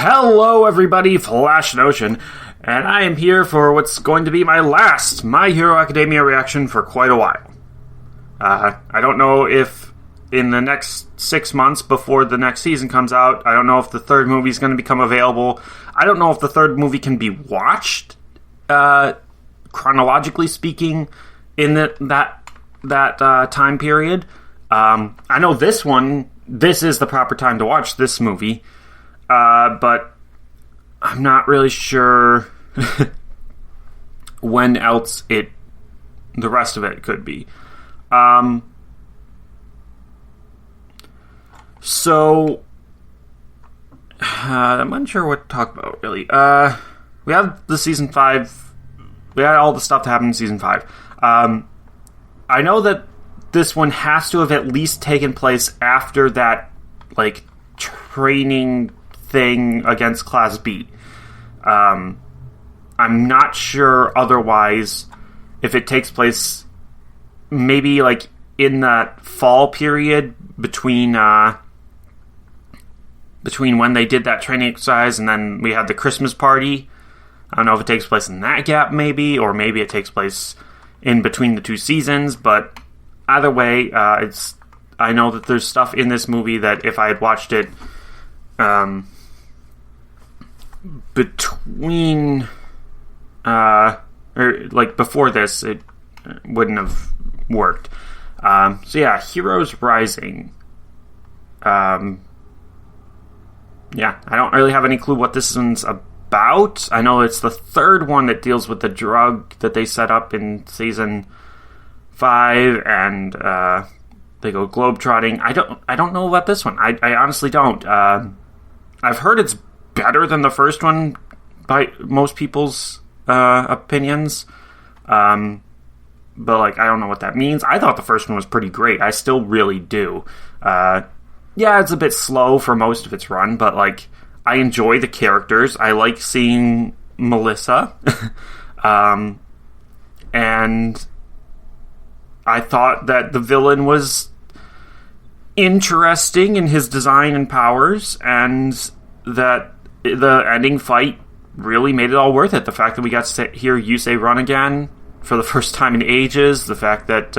Hello everybody, Flash Notion, and I am here for what's going to be my last My Hero Academia reaction for quite a while. I don't know if in the next 6 months before the next season comes out, I don't know if the third movie is going to become available. I don't know if the third movie can be watched, chronologically speaking, in that time period. I know this is the proper time to watch this movie. But I'm not really sure when else the rest of it could be. So I'm unsure what to talk about, really. We have the season 5. We had all the stuff that happened in season 5. I know that this one has to have at least taken place after that, training thing against Class B. I'm not sure otherwise if it takes place maybe in that fall period between when they did that training exercise and then we had the Christmas party. I don't know if it takes place in that gap maybe, or maybe it takes place in between the two seasons, but either way, I know that there's stuff in this movie that if I had watched it between before this, it wouldn't have worked. So yeah, Heroes Rising. I don't really have any clue what this one's about. I know it's the third one that deals with the drug that they set up in season 5, and they go globetrotting. I don't know about this one. I honestly don't. I've heard it's better than the first one by most people's opinions. But I don't know what that means. I thought the first one was pretty great. I still really do. Yeah, it's a bit slow for most of its run, but I enjoy the characters. I like seeing Melissa. And I thought that the villain was interesting in his design and powers, and that the ending fight really made it all worth it. The fact that we got to hear Yusei run again for the first time in ages, the fact that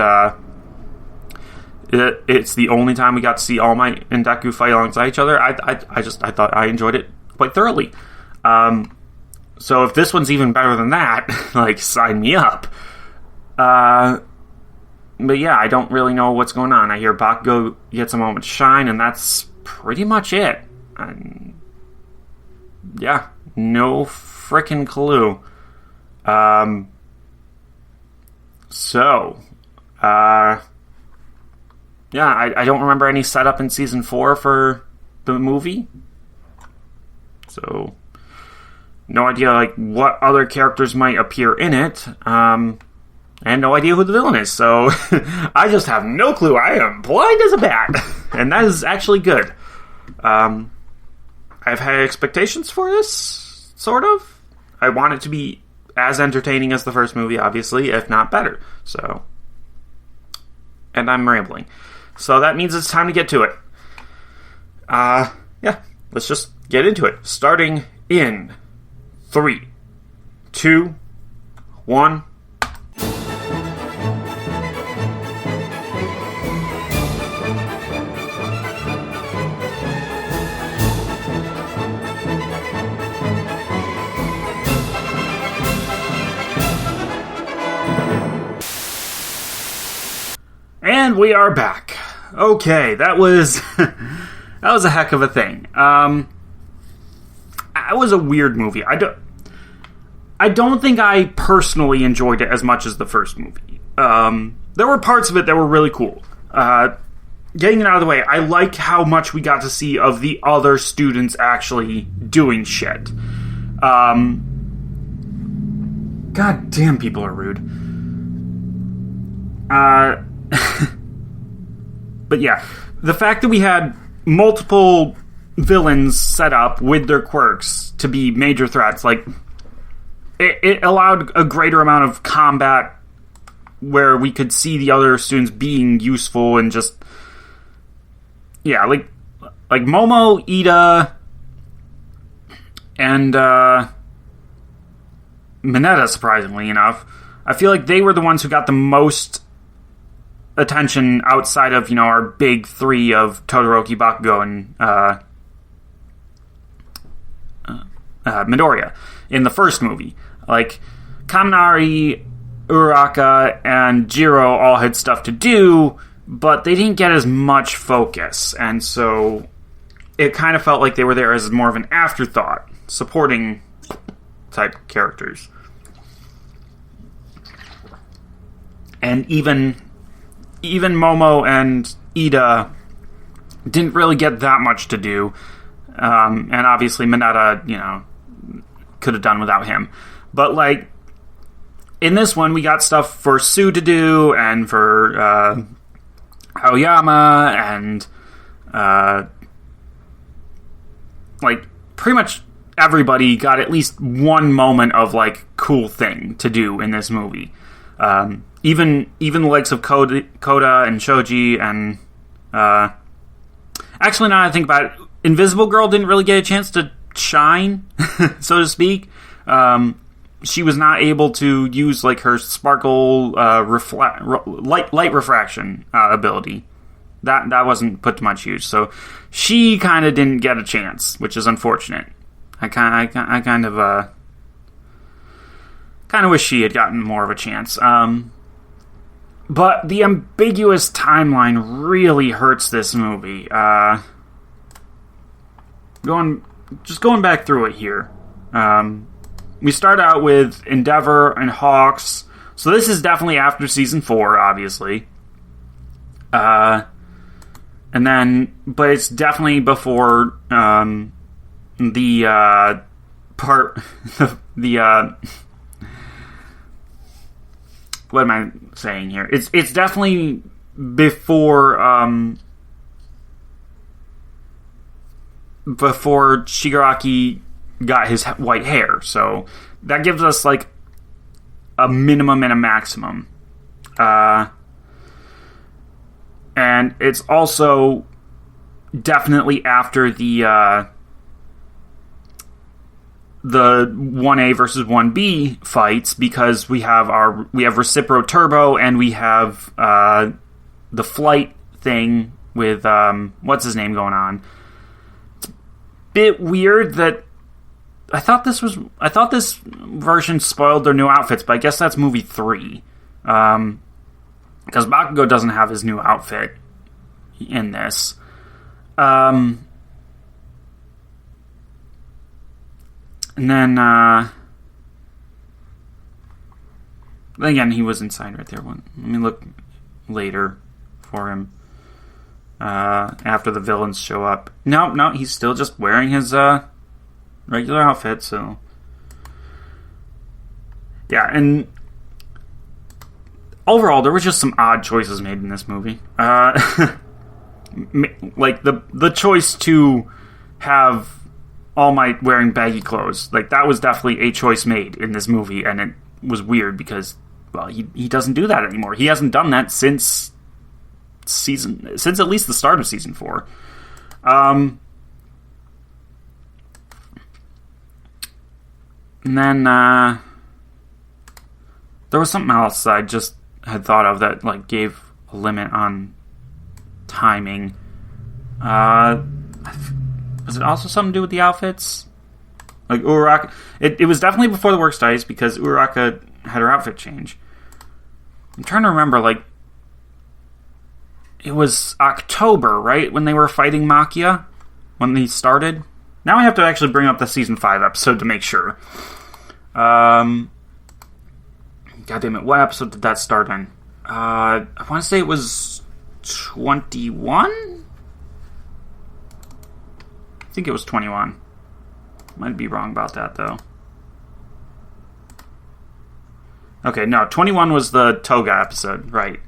it's the only time we got to see All Might and Deku fight alongside each other, I thought I enjoyed it quite thoroughly. So if this one's even better than that, sign me up. But yeah, I don't really know what's going on. I hear Bakugo gets a moment to shine, and that's pretty much it. Yeah, no frickin' clue. I don't remember any setup in season 4 for the movie. So, no idea, what other characters might appear in it. And no idea who the villain is, so I just have no clue. I am blind as a bat, and that is actually good. I've had expectations for this, sort of. I want it to be as entertaining as the first movie, obviously, if not better. So, and I'm rambling. So that means it's time to get to it. Let's just get into it. Starting in 3, 2, 1... And we are back. Okay, that was a heck of a thing. That was a weird movie. I don't think I personally enjoyed it as much as the first movie. There were parts of it that were really cool. Getting it out of the way, I like how much we got to see of the other students actually doing shit. God damn, people are rude. But yeah, the fact that we had multiple villains set up with their quirks to be major threats, it allowed a greater amount of combat where we could see the other students being useful and just... Yeah, like Momo, Ida, and Mineta, surprisingly enough. I feel like they were the ones who got the most attention outside of, our big three of Todoroki, Bakugo, and Midoriya in the first movie. Like, Kaminari, Uraraka, and Jiro all had stuff to do, but they didn't get as much focus, and so it kind of felt like they were there as more of an afterthought, supporting type characters. And even Momo and Ida didn't really get that much to do. And obviously Mineta, could have done without him. But, like, in this one, we got stuff for Sue to do, and for Aoyama, and pretty much everybody got at least one moment of, like, cool thing to do in this movie. Even the likes of Koda and Shoji, and actually, now that I think about it, Invisible Girl didn't really get a chance to shine, so to speak. She was not able to use, like, her sparkle light refraction ability. That wasn't put to much use, so she kind of didn't get a chance, which is unfortunate. I kind of wish she had gotten more of a chance. But the ambiguous timeline really hurts this movie. Going back through it here. We start out with Endeavor and Hawks. So this is definitely after season 4, obviously. But it's definitely before what am I saying here? It's definitely before Shigaraki got his white hair, so that gives us, like, a minimum and a maximum. And it's also definitely after the 1A versus 1B fights, because we have Recipro Turbo, and we have the flight thing with what's his name going on. It's a bit weird that I thought this version spoiled their new outfits, but I guess that's movie 3. Because Bakugo doesn't have his new outfit in this. And then, again, he was inside right there. Let me look later for him. After the villains show up. No, he's still just wearing his regular outfit, so. Yeah, and overall, there was just some odd choices made in this movie. Like, the choice to have All Might wearing baggy clothes, like, that was definitely a choice made in this movie, and it was weird because, well, he doesn't do that anymore. He hasn't done that since at least the start of season 4. And then there was something else I just had thought of that, like, gave a limit on timing. Was it also something to do with the outfits? Like, Uraraka... It was definitely before the work studies, because Uraraka had her outfit change. I'm trying to remember, like... It was October, right? When they were fighting Makia? When they started? Now I have to actually bring up the Season 5 episode to make sure. God damn it, what episode did that start in? I want to say it was 21? I think it was 21. Might be wrong about that, though. Okay, no, 21 was the Toga episode, right.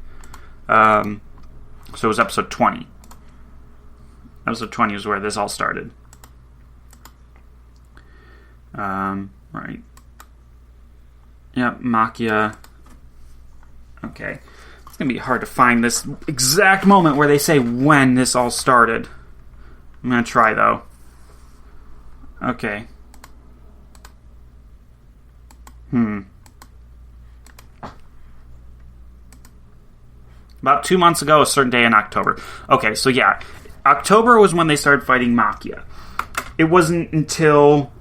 So it was episode 20. Episode 20 was where this all started. Right. Yep, Makia. Okay. It's going to be hard to find this exact moment where they say when this all started. I'm going to try, though. Okay. About 2 months ago, a certain day in October. Okay, so yeah. October was when they started fighting Makia. It wasn't until...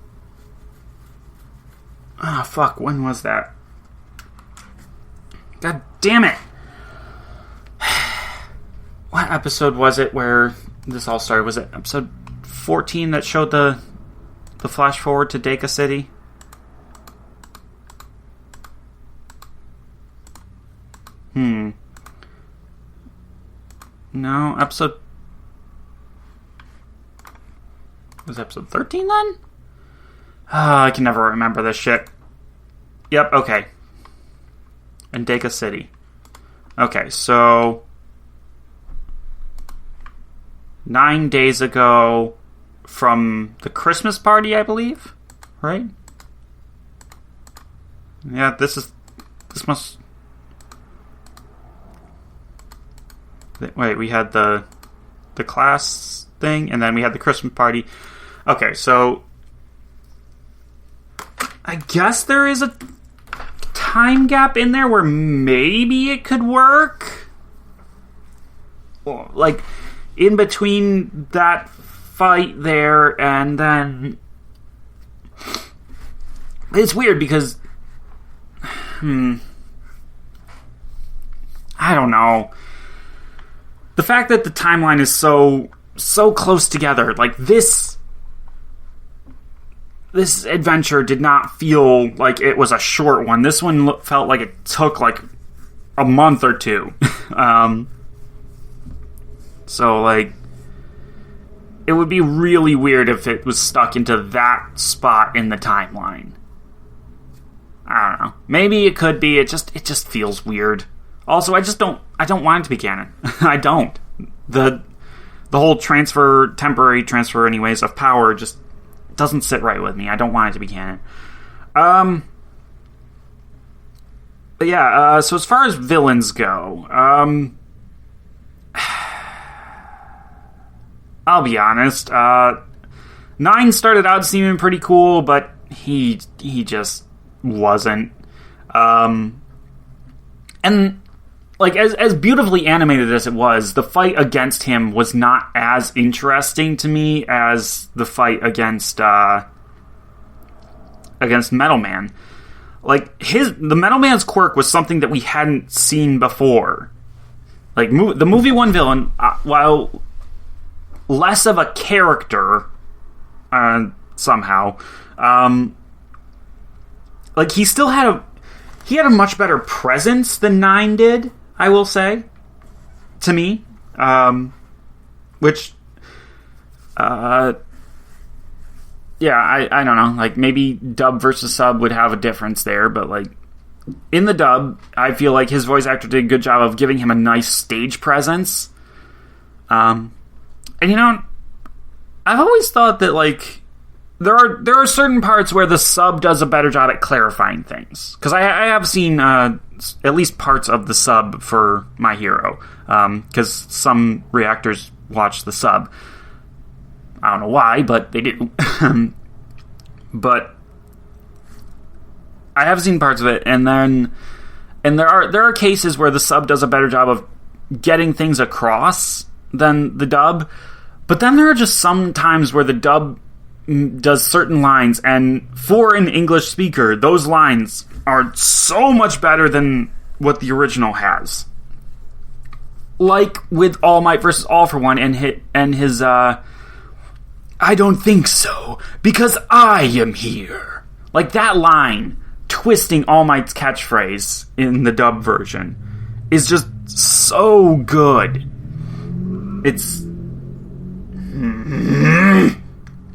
when was that? God damn it! What episode was it where this all started? Was it episode 14 that showed the flash forward to Deka City? No, episode... Was it episode 13 then? I can never remember this shit. Yep, okay. In Deka City. Okay, so... 9 days ago from the Christmas party, I believe? Right? Yeah, this must... Wait, we had the class thing, and then we had the Christmas party. Okay, so... I guess there is a time gap in there where maybe it could work. Like, in between that fight there and then... It's weird because... I don't know. The fact that the timeline is so close together, like this adventure did not feel like it was a short one. This one felt like it took like a month or two. So like, it would be really weird if it was stuck into that spot in the timeline. I don't know. Maybe it could be. It just feels weird. Also, I don't want it to be canon. I don't. The whole temporary transfer anyways, of power just doesn't sit right with me. I don't want it to be canon. But yeah, so as far as villains go, I'll be honest, 9 started out seeming pretty cool, but he just wasn't. And like, as beautifully animated as it was, the fight against him was not as interesting to me as the fight against Metal Man. Like, the Metal Man's quirk was something that we hadn't seen before. Like, the movie one villain, while less of a character, somehow, like, he still had a much better presence than 9 did, I will say, to me. Which, yeah, I don't know. Like, maybe dub versus sub would have a difference there, but, like, in the dub, I feel like his voice actor did a good job of giving him a nice stage presence. And, you know, I've always thought that, like, there are certain parts where the sub does a better job at clarifying things. Because I have seen at least parts of the sub for My Hero. Because some reactors watch the sub. I don't know why, but they do. But I have seen parts of it, and there are cases where the sub does a better job of getting things across than the dub. But then there are just some times where the dub does certain lines, and for an English speaker, those lines are so much better than what the original has. Like with All Might versus All for One, and his I don't think so, because I am here. Like, that line, twisting All Might's catchphrase in the dub version, is just so good. It's...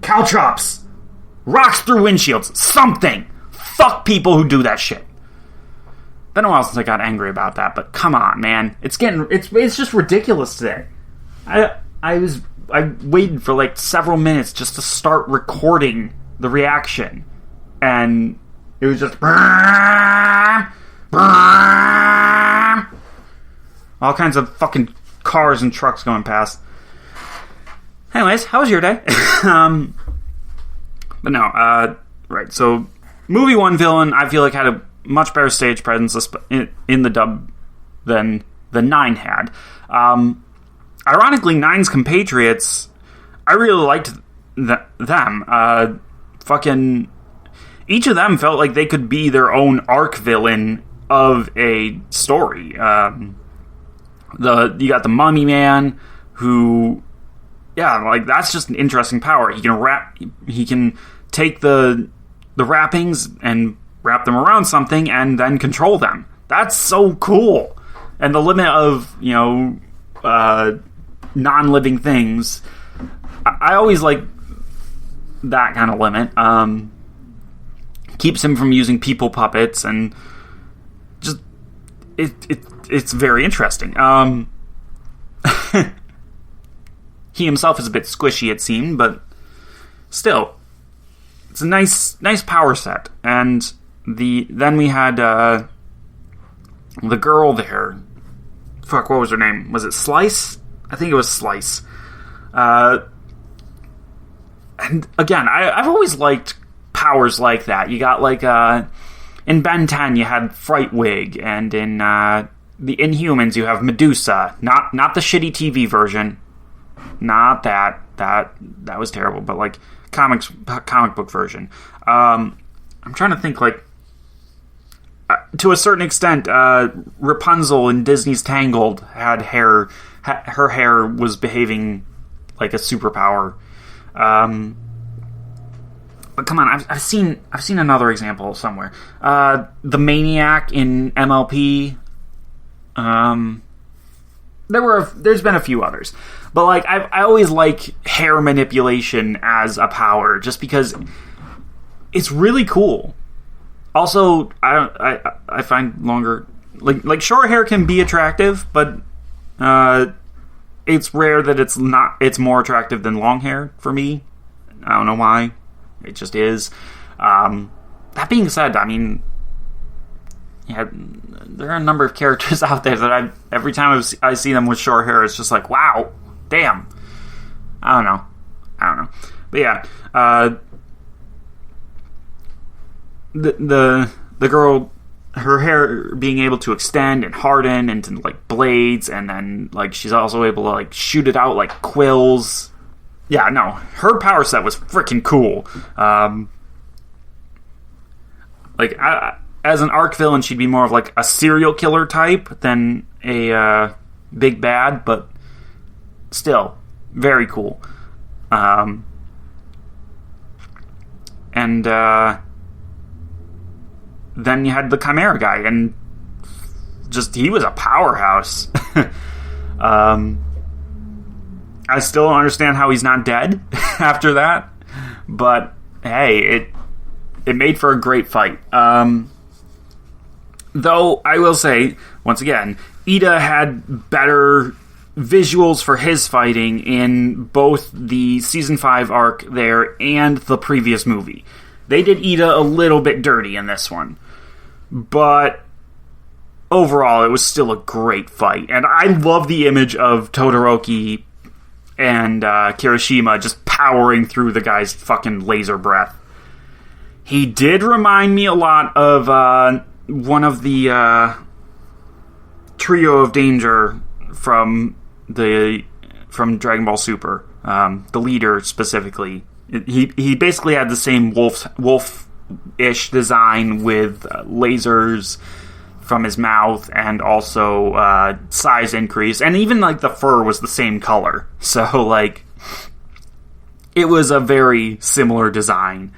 Caltrops! Rocks through windshields! Something! Fuck people who do that shit. Been a while since I got angry about that, but come on, man. It's just ridiculous today. I waited for like several minutes just to start recording the reaction, and it was just all kinds of fucking cars and trucks going past. Anyways, how was your day? But no, right, so movie 1 villain, I feel like, had a much better stage presence in the dub than the 9 had. Ironically, 9's compatriots, I really liked them. Each of them felt like they could be their own arc villain of a story. You got the Mummy Man, who, that's just an interesting power. He can take the wrappings and wrap them around something and then control them. That's so cool. And the limit of, non-living things, I always like that kind of limit. Keeps him from using people puppets, and just it's very interesting. He himself is a bit squishy, it seemed, but still, it's a nice power set. And then we had the girl there. Fuck, what was her name? Was it Slice? I think it was Slice. And again, I've always liked powers like that. You got in Ben 10 you had Frightwig, and in the Inhumans you have Medusa. Not the shitty TV version. Not that was terrible, but comic book version. I'm trying to think, to a certain extent, Rapunzel in Disney's Tangled had hair. Her hair was behaving like a superpower. But come on, I've seen another example somewhere. The Maniac in MLP. There's been a few others, but I always like hair manipulation as a power, just because it's really cool. Also, I find longer short hair can be attractive, but it's rare that it's more attractive than long hair for me. I don't know why. It just is. That being said, I mean, there are a number of characters out there that every time I see them with short hair, it's just like, wow, damn. I don't know. But yeah, the girl, her hair being able to extend and harden into blades, and then she's also able to shoot it out like quills. Yeah, no, her power set was freaking cool. As an arc villain, she'd be more of a serial killer type than a big bad, but still very cool. And then you had the Chimera guy, and he was a powerhouse. I still don't understand how he's not dead after that, but hey, it made for a great fight. Though I will say, once again, Ida had better visuals for his fighting in both the Season 5 arc there and the previous movie. They did Ida a little bit dirty in this one, but overall it was still a great fight. And I love the image of Todoroki and Kirishima just powering through the guy's fucking laser breath. He did remind me a lot of one of the Trio of Danger from Dragon Ball Super. The leader specifically. He basically had the same wolf-ish design with lasers from his mouth, and also size increase, and even the fur was the same color. So it was a very similar design.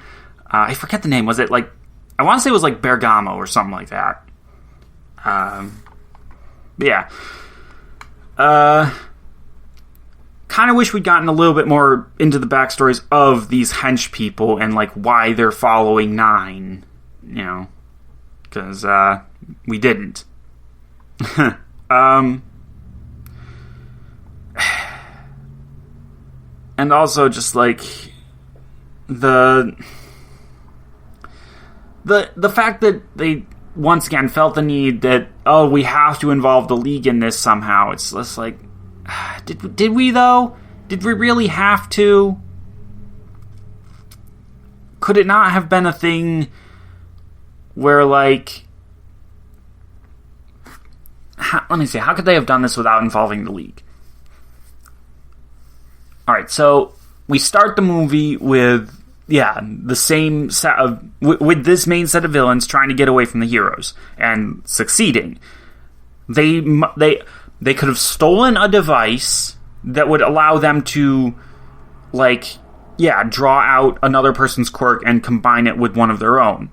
I forget the name. Was it I want to say it was Bergamo or something like that. But yeah. Kind of wish we'd gotten a little bit more into the backstories of these hench people and why they're following 9. Because we didn't. And also just the fact that they once again felt the need that, we have to involve the League in this somehow. It's just did we though? Did we really have to? Could it not have been a thing where, like... let me see, how could they have done this without involving the League? Alright, so we start the movie with, the same set of... with this main set of villains trying to get away from the heroes, and succeeding. They could have stolen a device that would allow them to, like, draw out another person's quirk and combine it with one of their own.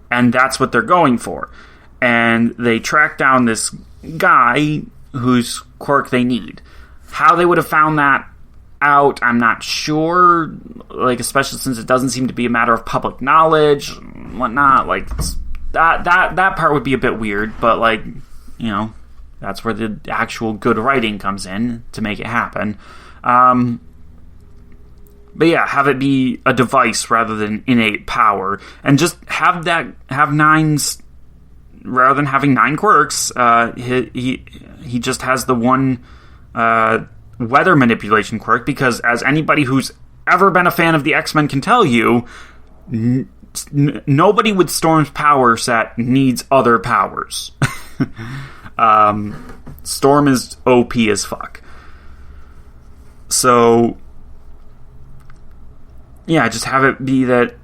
And that's what they're going for. And they track down this guy whose quirk they need. How they would have found that out, I'm not sure. Like, especially since it doesn't seem to be a matter of public knowledge and whatnot. Like, that part would be a bit weird, but, like, you know, that's where the actual good writing comes in to make it happen. But yeah, have it be a device rather than innate power, and just have Nine's, rather than having 9 quirks, he just has the one weather manipulation quirk, because as anybody who's ever been a fan of the X-Men can tell you, nobody with Storm's power set needs other powers. Storm is OP as fuck. So, yeah, just have it be that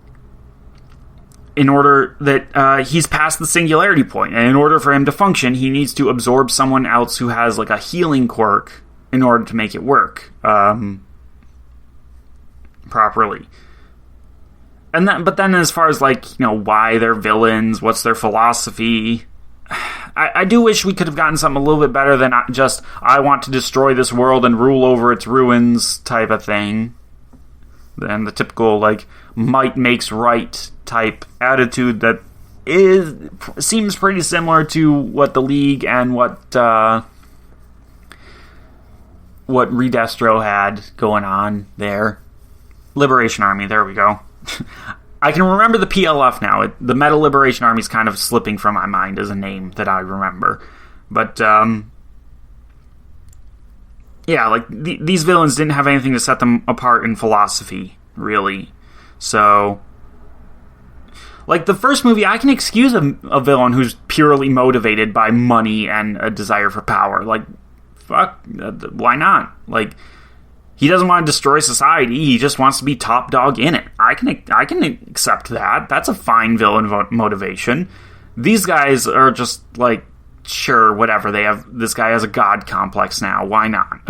in order that he's past the singularity point, and in order for him to function, he needs to absorb someone else who has, like, a healing quirk in order to make it work properly. But then as far as, like, you know, why they're villains, what's their philosophy... I do wish we could have gotten something a little bit better than just, I want to destroy this world and rule over its ruins type of thing. Than the typical, like, might makes right type attitude that seems pretty similar to what the League and what Redestro had going on there. Liberation Army, there we go. I can remember the PLF now. The Metal Liberation Army is kind of slipping from my mind as a name that I remember. But, yeah, like, these villains didn't have anything to set them apart in philosophy, really. So, like, the first movie, I can excuse a villain who's purely motivated by money and a desire for power. Like, fuck, why not? Like, he doesn't want to destroy society. He just wants to be top dog in it. I can accept that. That's a fine villain motivation. These guys are just like, sure, whatever. This guy has a god complex now. Why not?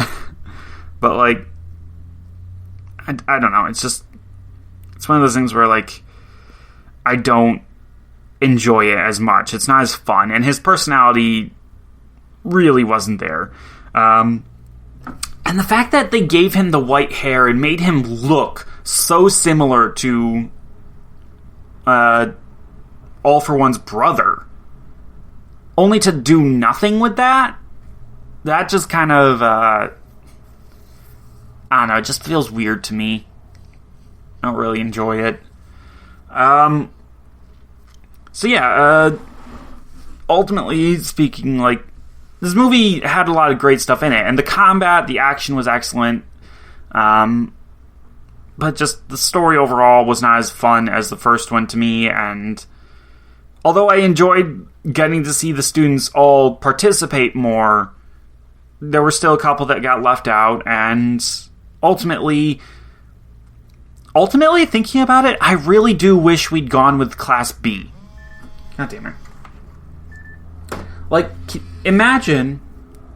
But, like, I don't know. It's one of those things where, like, I don't enjoy it as much. It's not as fun, and his personality really wasn't there. And the fact that they gave him the white hair and made him look so similar to All For One's brother, only to do nothing with that just kind of, I don't know, it just feels weird to me. I don't really enjoy it. So yeah, ultimately speaking, like, this movie had a lot of great stuff in it, and the combat, the action was excellent, but just the story overall was not as fun as the first one to me, and although I enjoyed getting to see the students all participate more, there were still a couple that got left out, and ultimately thinking about it, I really do wish we'd gone with Class B. God damn it. Like, imagine,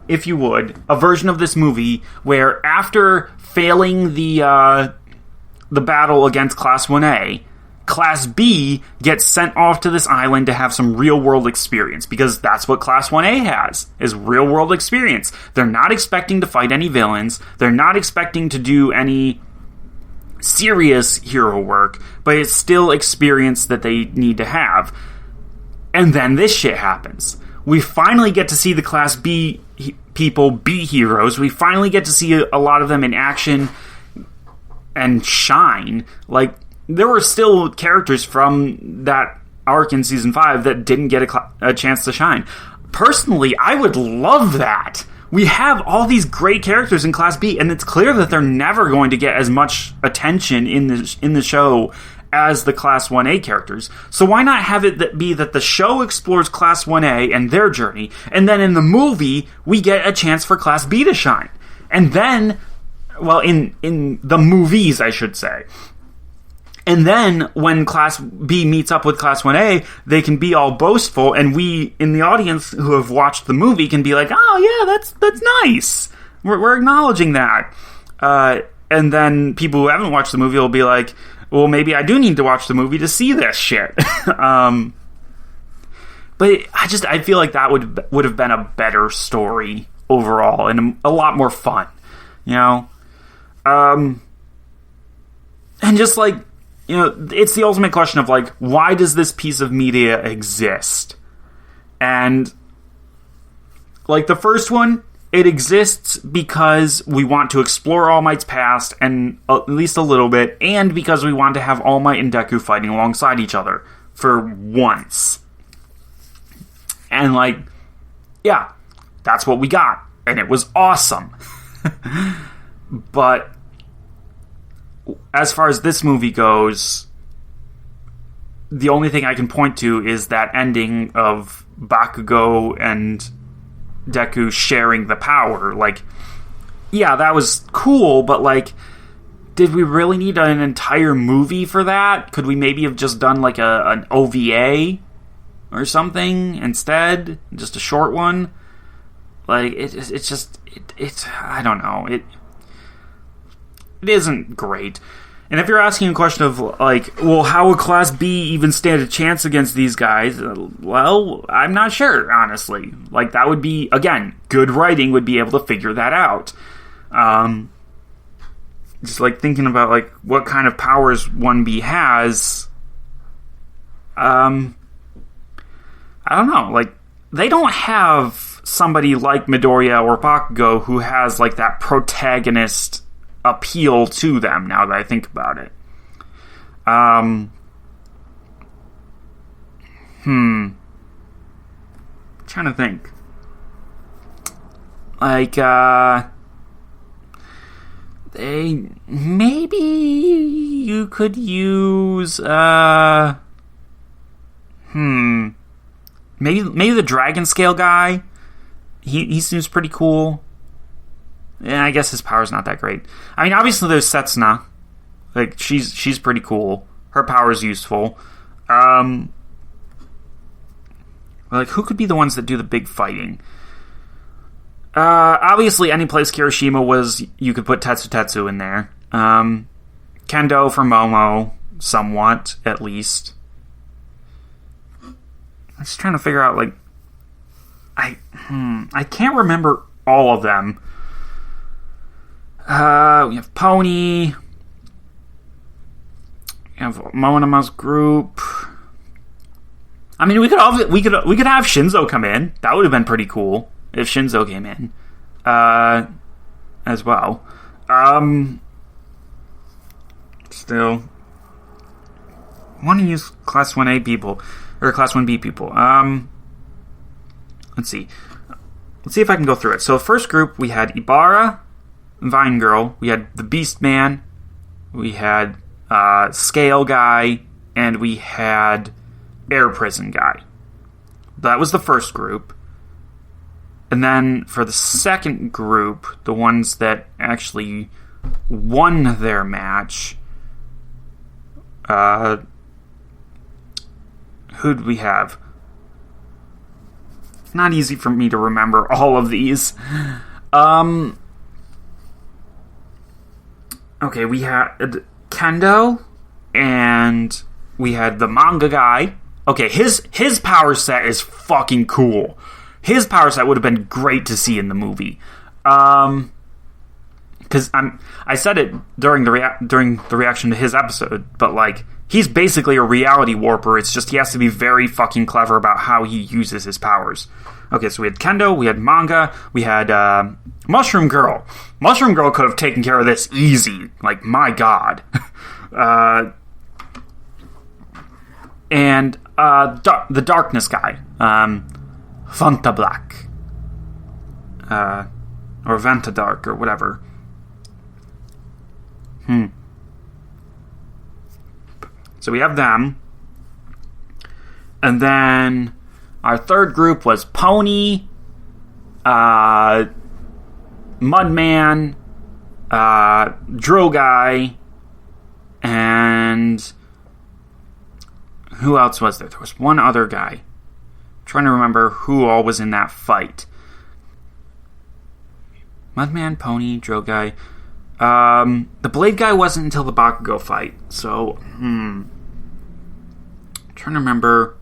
if you would, a version of this movie where after failing the battle against Class 1A, Class B gets sent off to this island to have some real-world experience, because that's what Class 1A has, is real-world experience. They're not expecting to fight any villains, they're not expecting to do any serious hero work, but it's still experience that they need to have. And then this shit happens. We finally get to see the Class B people be heroes. We finally get to see a lot of them in action and shine. Like, there were still characters from that arc in Season 5 that didn't get a chance to shine. Personally, I would love that. We have all these great characters in Class B, and it's clear that they're never going to get as much attention in the show as the Class 1A characters. So why not have it be that the show explores Class 1A and their journey, and then in the movie, we get a chance for Class B to shine. And then, well, in the movies, I should say. And then when Class B meets up with Class 1A, they can be all boastful, and we, in the audience who have watched the movie, can be like, oh, yeah, that's nice. We're acknowledging that. And then people who haven't watched the movie will be like, well, maybe I do need to watch the movie to see this shit. But I feel like that would have been a better story overall and a lot more fun, you know? And just like, you know, it's the ultimate question of like, why does this piece of media exist? And like the first one, it exists because we want to explore All Might's past, and at least a little bit, and because we want to have All Might and Deku fighting alongside each other for once. And, like, yeah, that's what we got, and it was awesome. But as far as this movie goes, the only thing I can point to is that ending of Bakugo and Deku sharing the power. Like, yeah, that was cool, but like, did we really need an entire movie for that? Could we maybe have just done like an OVA or something instead? Just a short one? Like, it's I don't know. It isn't great. And if you're asking a question of, like, well, how would Class B even stand a chance against these guys? Well, I'm not sure, honestly. Like, that would be, again, good writing would be able to figure that out. Just, like, thinking about, like, what kind of powers 1B has, I don't know. Like, they don't have somebody like Midoriya or Bakugo who has, like, that protagonist appeal to them, now that I think about it. Trying to think. Like, maybe you could use, maybe the Dragon Scale guy. He seems pretty cool. Yeah, I guess his power's not that great. I mean, obviously there's Setsuna. Like, she's pretty cool. Her power's useful. Like, who could be the ones that do the big fighting? Obviously, any place Kirishima was, you could put Tetsu in there. Kendo for Momo, somewhat, at least. I'm just trying to figure out, like, I can't remember all of them. We have Pony. We have Monama's group. I mean, we could have Shinzo come in. That would have been pretty cool if Shinzo came in, as well. Still, I want to use Class 1A people or Class 1B people. Let's see. Let's see if I can go through it. So, first group we had Ibarra, Vine Girl, we had the Beast Man, we had Scale Guy, and we had Air Prison Guy. That was the first group. And then for the second group, the ones that actually won their match, who'd we have? It's not easy for me to remember all of these. Okay, we had Kendo, and we had the manga guy. Okay, his power set is fucking cool. His power set would have been great to see in the movie. Because I said it during the reaction to his episode, but like, he's basically a reality warper. It's just he has to be very fucking clever about how he uses his powers. Okay, so we had Kendo, we had Manga, we had Mushroom Girl. Mushroom Girl could have taken care of this easy. Like, my god. And the Darkness guy. Fanta Black. Or Vanta Dark, or whatever. So we have them. And then our third group was Pony, Mudman, Drill Guy, and who else was there? There was one other guy. I'm trying to remember who all was in that fight. Mudman, Pony, Drill Guy. The Blade Guy wasn't until the Bakugo fight, so I'm trying to remember.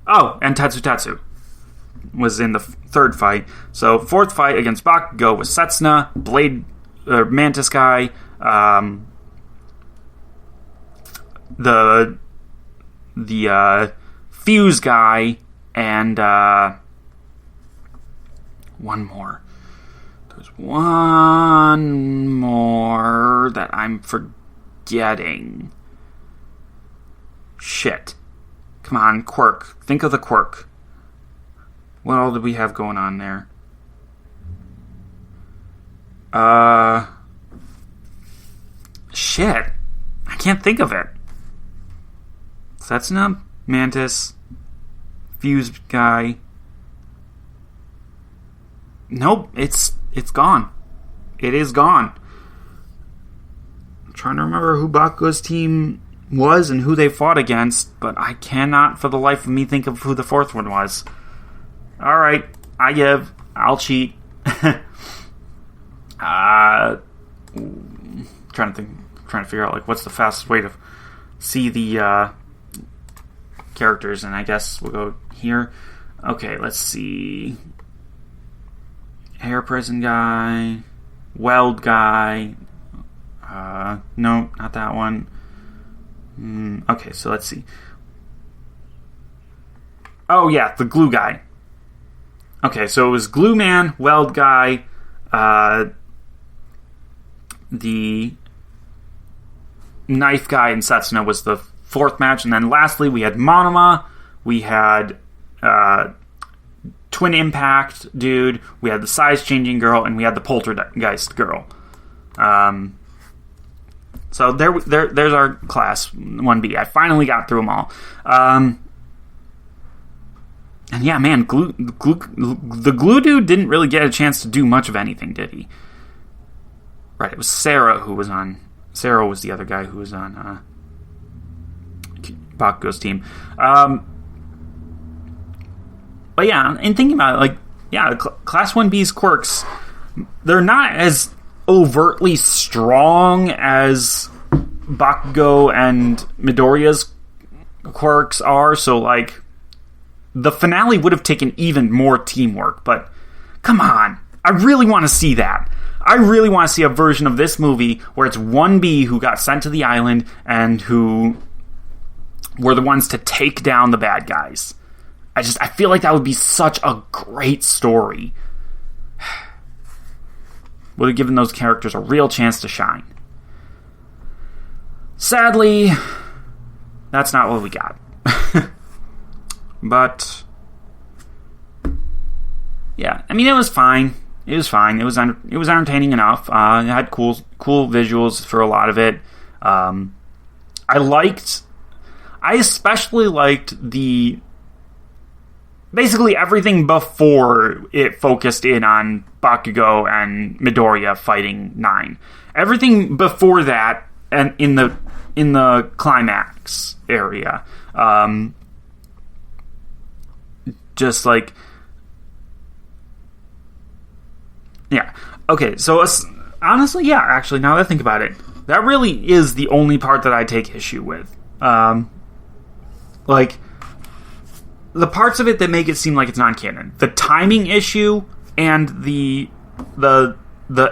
Oh, and Tetsu was in the third fight. So fourth fight against Bakugo was Setsuna, Mantis Guy, the Fuse Guy, and one more. There's one more that I'm forgetting. Shit. Come on, Quirk. Think of the Quirk. What all did we have going on there? Shit. I can't think of it. Setsuna, Mantis, Fuse Guy. Nope, it's gone. It is gone. I'm trying to remember who Bakugo's team was and who they fought against, but I cannot for the life of me think of who the fourth one was. Alright, I give. I'll cheat. Trying to figure out what's the fastest way to see the characters, and I guess we'll go here. Okay, let's see. Hair Prison Guy, Weld Guy. No, not that one. Okay, so let's see. Oh yeah, the Glue Guy. Okay, so it was Glue Man, Weld Guy, the Knife Guy, and Setsuna was the fourth match. And then lastly, we had Monoma, we had Twin Impact Dude, we had the Size Changing Girl, and we had the Poltergeist Girl. So there's our class 1B. I finally got through them all. And yeah, man, the Glue Dude didn't really get a chance to do much of anything, did he? Right, it was Sarah who was on... Sarah was the other guy who was on Bakugo's team. But yeah, in thinking about it, Class 1B's quirks, they're not as overtly strong as Bakugo and Midoriya's quirks are, so the finale would have taken even more teamwork, but come on, I really want to see that. I really want to see a version of this movie where it's 1B who got sent to the island and who were the ones to take down the bad guys. I feel like that would be such a great story. Would have given those characters a real chance to shine. Sadly, that's not what we got. But yeah, I mean, it was fine. It was fine. It was entertaining enough. It had cool visuals for a lot of it. I especially liked basically everything before it focused in on Bakugo and Midoriya fighting 9. Everything before that, and in the climax area, yeah. Okay, so honestly, yeah, actually, now that I think about it, that really is the only part that I take issue with. The parts of it that make it seem like it's non-canon. The timing issue and the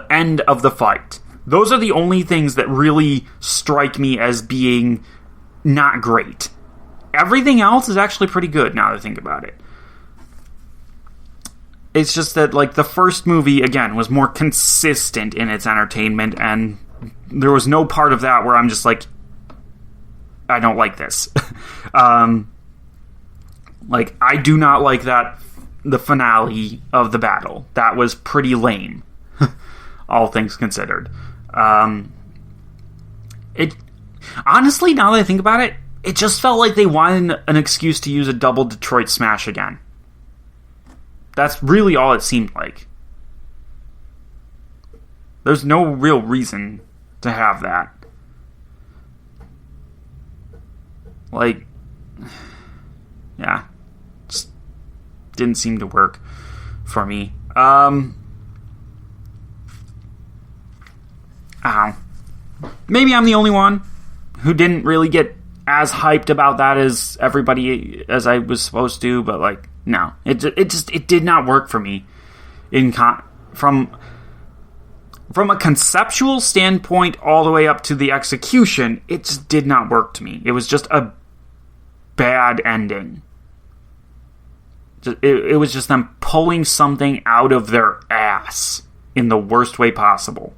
end of the fight. Those are the only things that really strike me as being not great. Everything else is actually pretty good now that I think about it. It's just that, the first movie, again, was more consistent in its entertainment, and there was no part of that where I'm just I don't like this. I do not like the finale of the battle. That was pretty lame, all things considered. Honestly, now that I think about it, it just felt like they wanted an excuse to use a double Detroit smash again. That's really all it seemed like. There's no real reason to have that. Like, yeah, just didn't seem to work for me. I don't know. Maybe I'm the only one who didn't really get as hyped about that as everybody as I was supposed to, but like, no, it did not work for me. From a conceptual standpoint all the way up to the execution, it just did not work to me. It was just a bad ending. It was just them pulling something out of their ass in the worst way possible.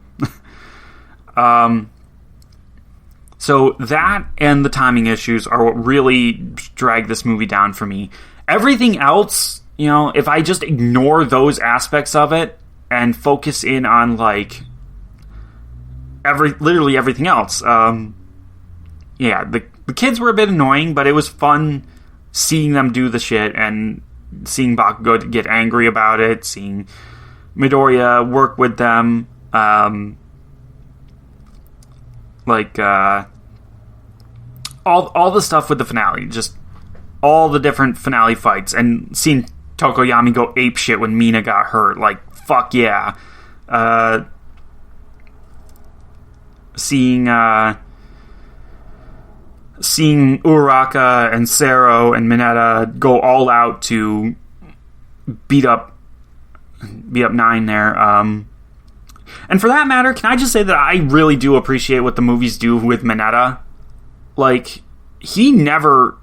So that and the timing issues are what really drag this movie down for me. Everything else, if I just ignore those aspects of it and focus in on like literally everything else, the kids were a bit annoying, but it was fun seeing them do the shit and seeing Bakugo get angry about it, seeing Midoriya work with them, all the stuff with the finale, just all the different finale fights, and seeing Tokoyami go apeshit when Mina got hurt, like, fuck yeah. Seeing Uraraka and Sero and Mineta go all out to beat up Nine there. And for that matter, can I just say that I really do appreciate what the movies do with Mineta? Like, he never...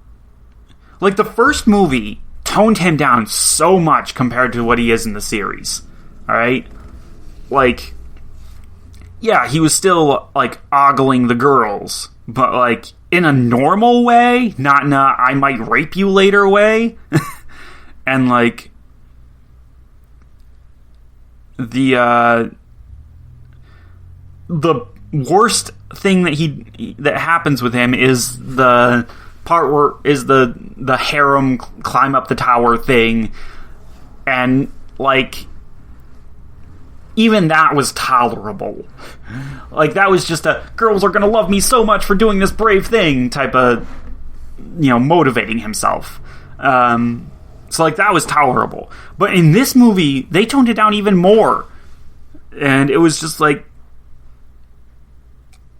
Like, the first movie toned him down so much compared to what he is in the series. Alright? Like, yeah, he was still, like, ogling the girls. But, like, in a normal way, not in a I might rape you later way. And, like, the worst thing that happens with him is the part where is the harem climb up the tower thing, and like even that was tolerable. Like, that was just a girls are gonna love me so much for doing this brave thing type of, motivating himself. So like that was tolerable. But in this movie, they toned it down even more. And it was just like,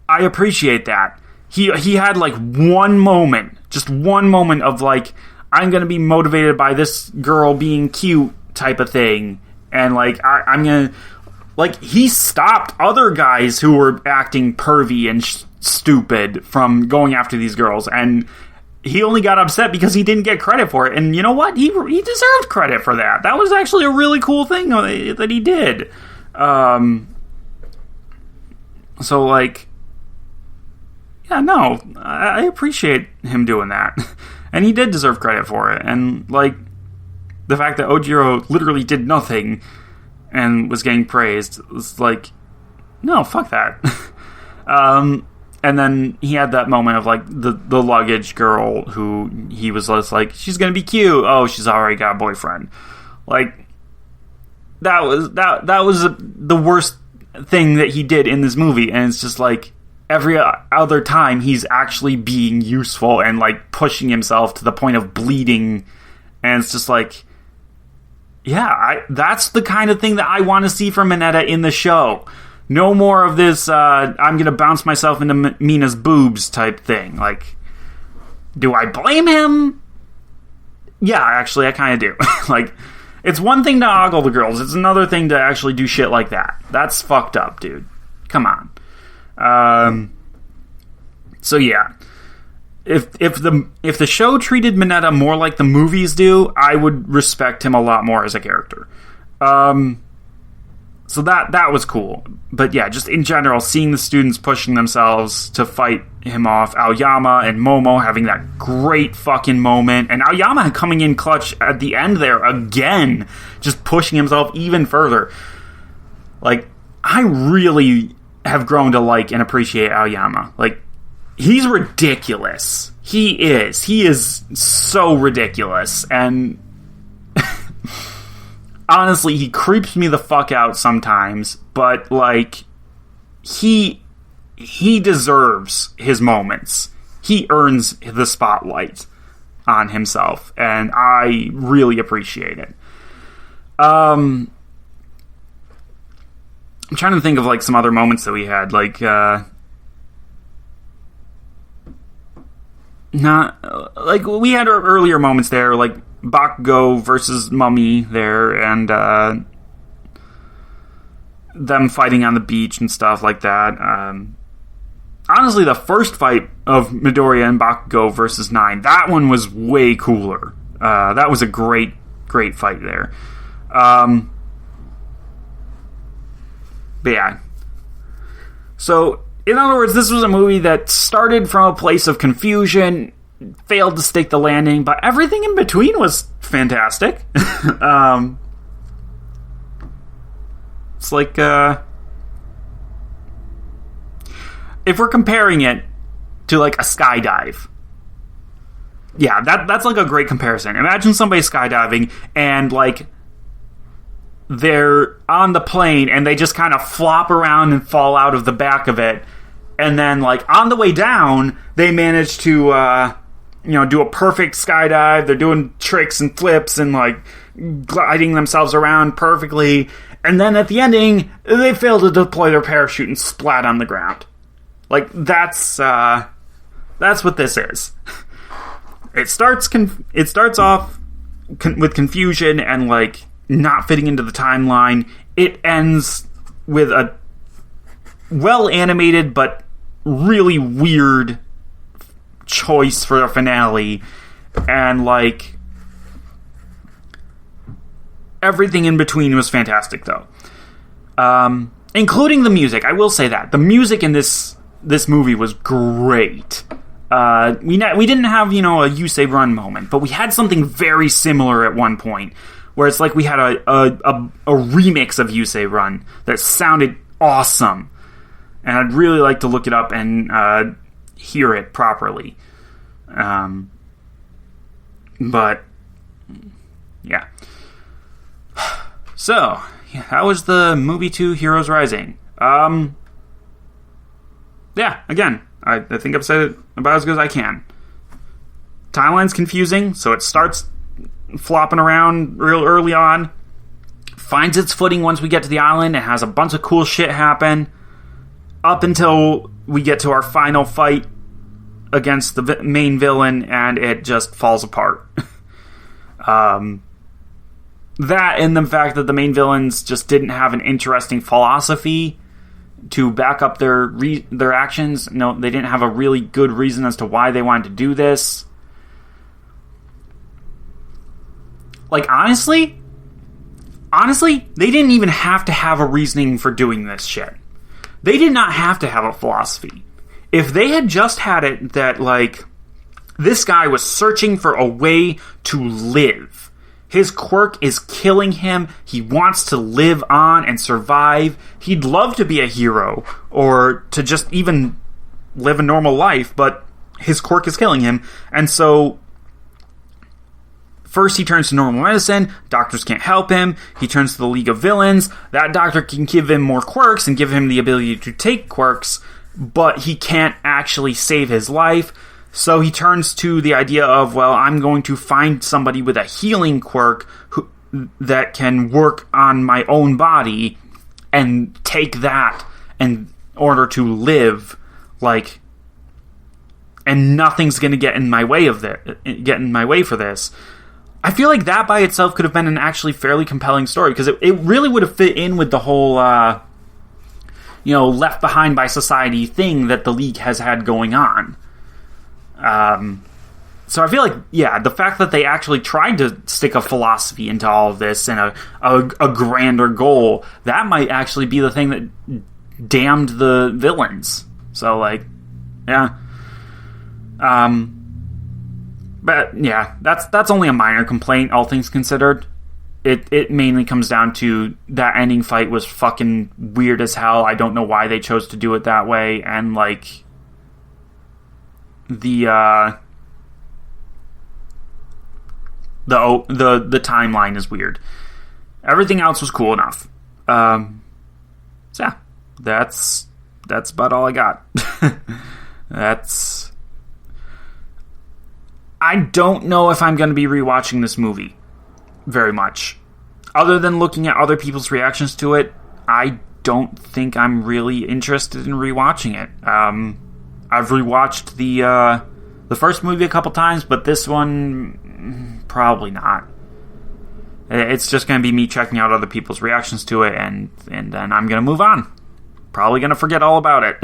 I appreciate that. He had like one moment of like, I'm gonna be motivated by this girl being cute type of thing. And like, I'm gonna, like, he stopped other guys who were acting pervy and stupid from going after these girls. And he only got upset because he didn't get credit for it. And you know what? He deserved credit for that. That was actually a really cool thing that he did. So, like, yeah, no, I appreciate him doing that. And he did deserve credit for it. And, like, the fact that Ojiro literally did nothing and was getting praised was like, no, fuck that. And then he had that moment of, like, the luggage girl who he was just like, she's gonna be cute. Oh, she's already got a boyfriend. Like, that was the worst thing that he did in this movie. And it's just like, every other time he's actually being useful and like pushing himself to the point of bleeding. And it's just like, yeah, that's the kind of thing that I want to see from Mineta in the show. No more of this, I'm going to bounce myself into Mina's boobs type thing. Like, do I blame him? Yeah, actually, I kind of do. Like, it's one thing to ogle the girls. It's another thing to actually do shit like that. That's fucked up, dude. Come on. So yeah, if the show treated Mineta more like the movies do, I would respect him a lot more as a character. So that was cool. But yeah, just in general, seeing the students pushing themselves to fight him off, Aoyama and Momo having that great fucking moment, and Aoyama coming in clutch at the end there again, just pushing himself even further. Like, I really have grown to like and appreciate Aoyama. Like, he's ridiculous. He is so ridiculous, and honestly, he creeps me the fuck out sometimes, but, like, he deserves his moments. He earns the spotlight on himself, and I really appreciate it. I'm trying to think of, like, some other moments that we had, like, we had earlier moments there, like Bakugo versus Mummy there, and them fighting on the beach and stuff like that. Honestly, the first fight of Midoriya and Bakugo versus Nine, that one was way cooler. That was a great fight there. But yeah. So, in other words, this was a movie that started from a place of confusion, failed to stick the landing, but everything in between was fantastic. It's like, if we're comparing it to, like, a skydive, yeah, that's like a great comparison. Imagine somebody skydiving and, like, they're on the plane and they just kind of flop around and fall out of the back of it. And then, like, on the way down, they manage to, do a perfect skydive. They're doing tricks and flips and, like, gliding themselves around perfectly. And then at the ending, they fail to deploy their parachute and splat on the ground. Like, that's what this is. It starts off with confusion and, like, not fitting into the timeline. It ends with a well-animated but really weird choice for a finale, and, like, everything in between was fantastic, though. Including the music. I will say that the music in this movie was great. We didn't have, a Yusei Run moment, but we had something very similar at one point, where it's like we had a remix of Yusei Run that sounded awesome. And I'd really like to look it up and hear it properly. But, yeah. So, how was the movie 2 Heroes Rising? Yeah, again, I think I've said it about as good as I can. Timeline's confusing, so it starts flopping around real early on. Finds its footing once we get to the island. It has a bunch of cool shit happen. Up until we get to our final fight against the main villain, and it just falls apart. That and the fact that the main villains just didn't have an interesting philosophy to back up their actions. No, they didn't have a really good reason as to why they wanted to do this. Like, honestly, they didn't even have to have a reasoning for doing this shit. They did not have to have a philosophy. If they had just had it that, like, this guy was searching for a way to live. His quirk is killing him. He wants to live on and survive. He'd love to be a hero or to just even live a normal life, but his quirk is killing him. And so first he turns to normal medicine. Doctors can't help him. He turns to the League of Villains. That doctor can give him more quirks and give him the ability to take quirks, but he can't actually save his life. So he turns to the idea of, well, I'm going to find somebody with a healing quirk that can work on my own body and take that in order to live, like, and nothing's going to get in my way for this. I feel like that by itself could have been an actually fairly compelling story, because it really would have fit in with the whole, left behind by society thing that the League has had going on. So I feel like, yeah, the fact that they actually tried to stick a philosophy into all of this and a grander goal, that might actually be the thing that damned the villains. So, like, yeah. But, yeah, that's only a minor complaint, all things considered. It mainly comes down to that ending fight was fucking weird as hell. I don't know why they chose to do it that way, and, like, the timeline is weird. Everything else was cool enough. So yeah, that's about all I got. I don't know if I'm going to be rewatching this movie very much. Other than looking at other people's reactions to it, I don't think I'm really interested in rewatching it. I've rewatched the first movie a couple times, but this one, probably not. It's just going to be me checking out other people's reactions to it, and then I'm going to move on. Probably going to forget all about it.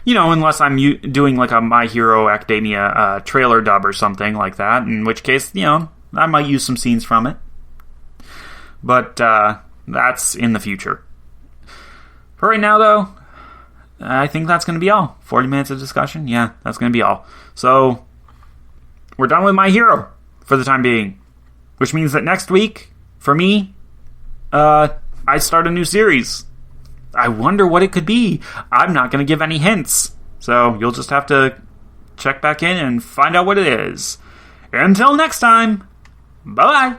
Unless I'm doing like a My Hero Academia trailer dub or something like that, in which case, I might use some scenes from it. But that's in the future. For right now, though, I think that's going to be all. 40 minutes of discussion? Yeah, that's going to be all. So, we're done with My Hero for the time being. Which means that next week, for me, I start a new series. I wonder what it could be. I'm not going to give any hints. So, you'll just have to check back in and find out what it is. Until next time, bye-bye.